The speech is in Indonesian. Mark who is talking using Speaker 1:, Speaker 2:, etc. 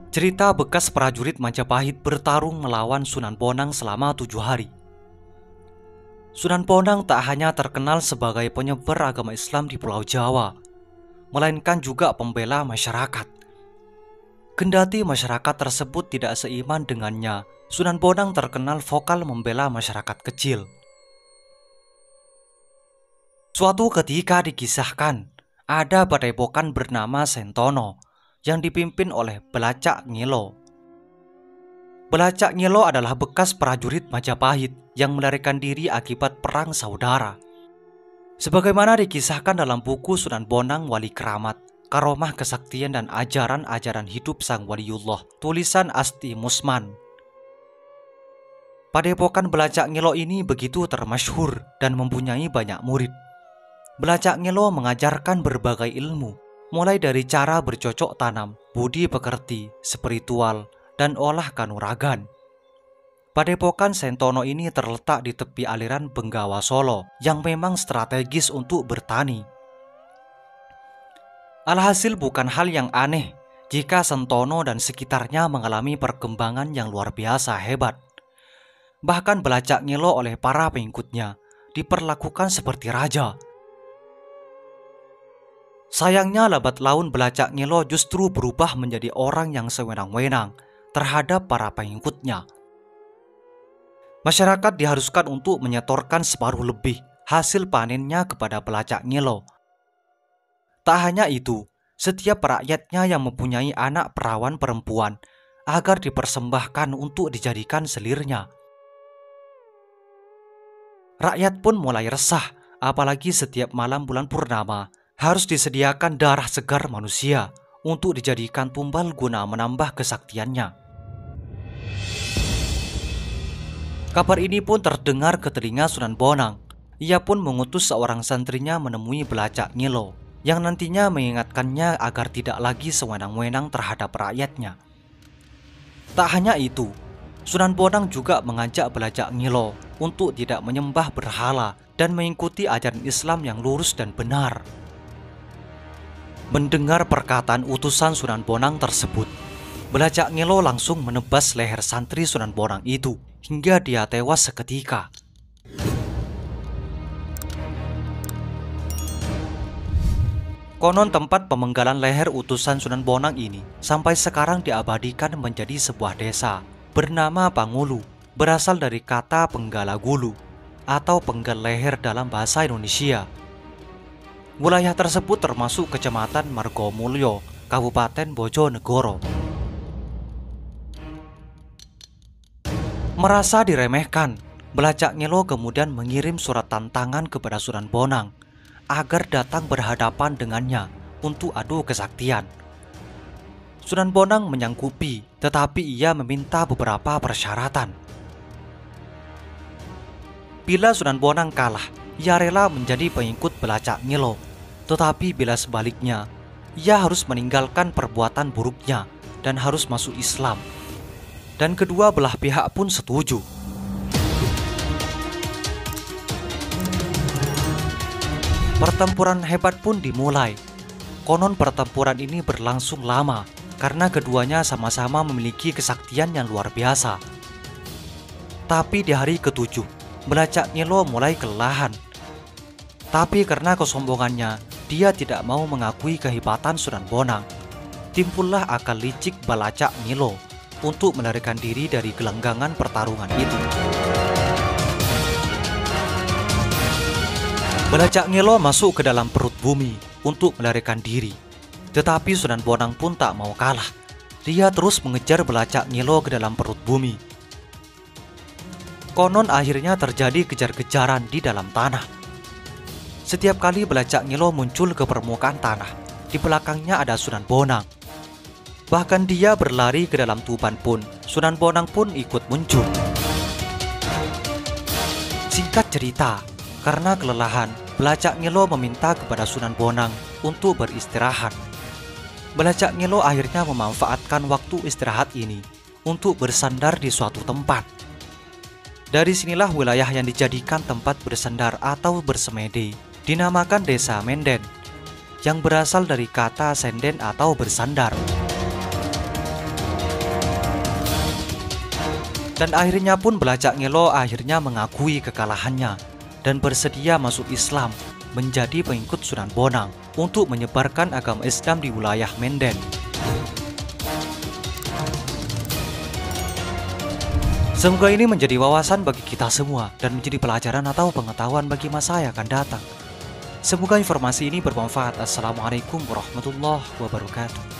Speaker 1: Cerita bekas prajurit Majapahit bertarung melawan Sunan Bonang selama 7 hari. Sunan Bonang tak hanya terkenal sebagai penyebar agama Islam di Pulau Jawa, melainkan juga pembela masyarakat. Kendati masyarakat tersebut tidak seiman dengannya, Sunan Bonang terkenal vokal membela masyarakat kecil. Suatu ketika dikisahkan, ada padepokan bernama Sentono yang dipimpin oleh Belacak Ngilo. Belacak Ngilo adalah bekas prajurit Majapahit yang melarikan diri akibat perang saudara. Sebagaimana dikisahkan dalam buku Sunan Bonang Wali Keramat, Karomah Kesaktian dan Ajaran-ajaran Hidup Sang Waliullah, tulisan Asti Musman. Padepokan Belacak Ngilo ini begitu termasyhur dan mempunyai banyak murid. Belacak Ngilo mengajarkan berbagai ilmu, mulai dari cara bercocok tanam, budi pekerti, spiritual, dan olah kanuragan. Padepokan Sentono ini terletak di tepi aliran Benggawa Solo yang memang strategis untuk bertani. Alhasil bukan hal yang aneh jika Sentono dan sekitarnya mengalami perkembangan yang luar biasa hebat. Bahkan Belacak Ngilo oleh para pengikutnya diperlakukan seperti raja. Sayangnya lambat laun Belacak Ngilo justru berubah menjadi orang yang sewenang-wenang terhadap para pengikutnya. Masyarakat diharuskan untuk menyetorkan separuh lebih hasil panennya kepada Belacak Ngilo. Tak hanya itu, setiap rakyatnya yang mempunyai anak perawan perempuan agar dipersembahkan untuk dijadikan selirnya. Rakyat pun mulai resah, apalagi setiap malam bulan purnama harus disediakan darah segar manusia untuk dijadikan tumbal guna menambah kesaktiannya. Kabar ini pun terdengar ke telinga Sunan Bonang. Ia pun mengutus seorang santrinya menemui Belacak Ngilo yang nantinya mengingatkannya agar tidak lagi sewenang-wenang terhadap rakyatnya. Tak hanya itu, Sunan Bonang juga mengajak Belacak Ngilo untuk tidak menyembah berhala dan mengikuti ajaran Islam yang lurus dan benar. Mendengar perkataan utusan Sunan Bonang tersebut, Belacak Ngilo langsung menebas leher santri Sunan Bonang itu hingga dia tewas seketika. Konon tempat pemenggalan leher utusan Sunan Bonang ini sampai sekarang diabadikan menjadi sebuah desa bernama Pangulu, berasal dari kata penggala gulu atau penggal leher dalam bahasa Indonesia. Wilayah tersebut termasuk Kecamatan Margomulyo, Kabupaten Bojonegoro. Merasa diremehkan, Belacak Ngilo kemudian mengirim surat tantangan kepada Sunan Bonang agar datang berhadapan dengannya untuk adu kesaktian. Sunan Bonang menyanggupi, tetapi ia meminta beberapa persyaratan. Bila Sunan Bonang kalah, ia rela menjadi pengikut Belacak Ngilo. Tetapi bila sebaliknya, ia harus meninggalkan perbuatan buruknya dan harus masuk Islam. Dan kedua belah pihak pun setuju. Pertempuran hebat pun dimulai. Konon pertempuran ini berlangsung lama karena keduanya sama-sama memiliki kesaktian yang luar biasa. Tapi di hari ketujuh, Belacak Ngilo mulai kelelahan. Tapi karena kesombongannya, dia tidak mau mengakui kehebatan Sunan Bonang. Timbullah akal licik Belacak Ngilo untuk melarikan diri dari gelanggangan pertarungan itu. Belacak Ngilo masuk ke dalam perut bumi untuk melarikan diri. Tetapi Sunan Bonang pun tak mau kalah. Dia terus mengejar Belacak Ngilo ke dalam perut bumi. Konon akhirnya terjadi kejar-kejaran di dalam tanah. Setiap kali Belacak Ngilo muncul ke permukaan tanah, di belakangnya ada Sunan Bonang. Bahkan dia berlari ke dalam tuban pun, Sunan Bonang pun ikut muncul. Singkat cerita, karena kelelahan, Belacak Ngilo meminta kepada Sunan Bonang untuk beristirahat. Belacak Ngilo akhirnya memanfaatkan waktu istirahat ini untuk bersandar di suatu tempat. Dari sinilah wilayah yang dijadikan tempat bersandar atau bersemedi dinamakan Desa Menden, yang berasal dari kata senden atau bersandar. Dan akhirnya pun Belacak Ngelo akhirnya mengakui kekalahannya dan bersedia masuk Islam menjadi pengikut Sunan Bonang untuk menyebarkan agama Islam di wilayah Menden. Semoga ini menjadi wawasan bagi kita semua dan menjadi pelajaran atau pengetahuan bagi masa yang akan datang. Semoga informasi ini bermanfaat. Assalamualaikum warahmatullahi wabarakatuh.